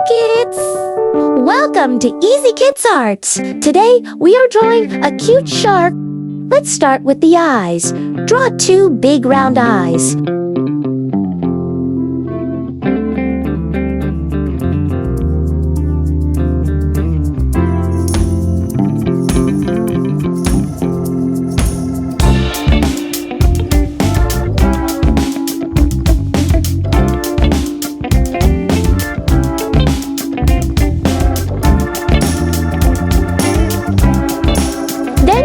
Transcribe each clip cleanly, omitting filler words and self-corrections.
kids! Welcome to Easy Kids Arts. Today we are drawing a cute shark. Let's start with the eyes. Draw two big round eyes.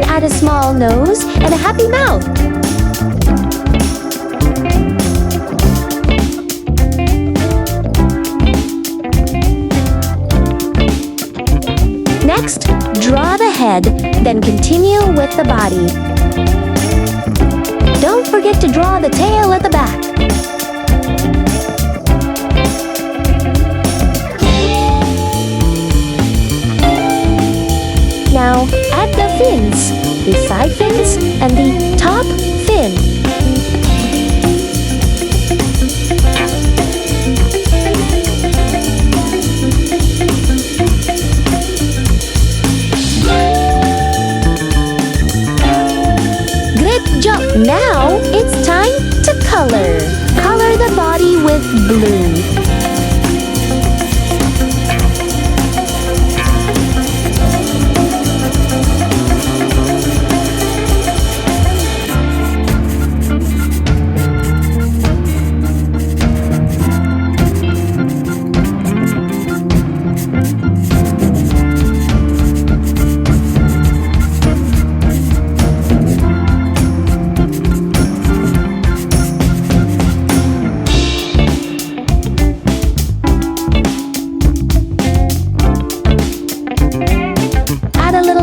Add a small nose and a happy mouth. Next, draw the head, then continue with the body. Don't forget to draw the tail at the back. Now, add the fins, the side fins, and the top fin. Great job! Now, it's time to color. Color the body with blue.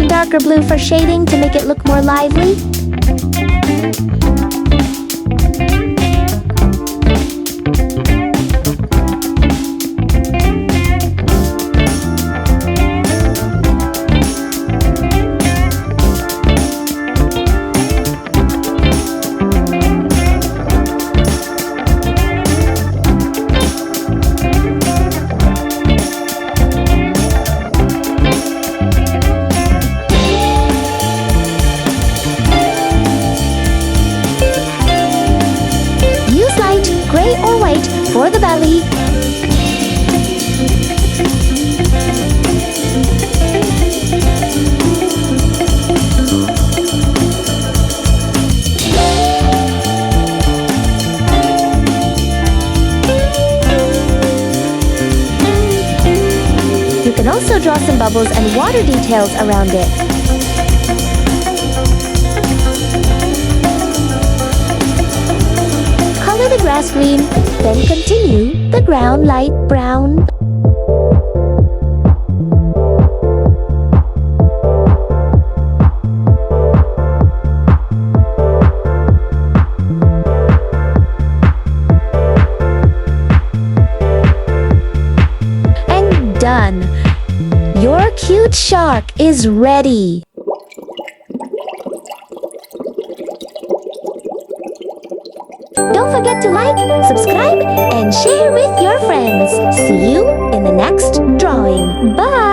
Darker blue for shading to make it look more lively. Gray or white for the belly. You can also draw some bubbles and water details around it. The grass green, then continue the ground light brown. And done! Your cute shark is ready! Don't forget to like, subscribe, and share with your friends. See you in the next drawing. Bye!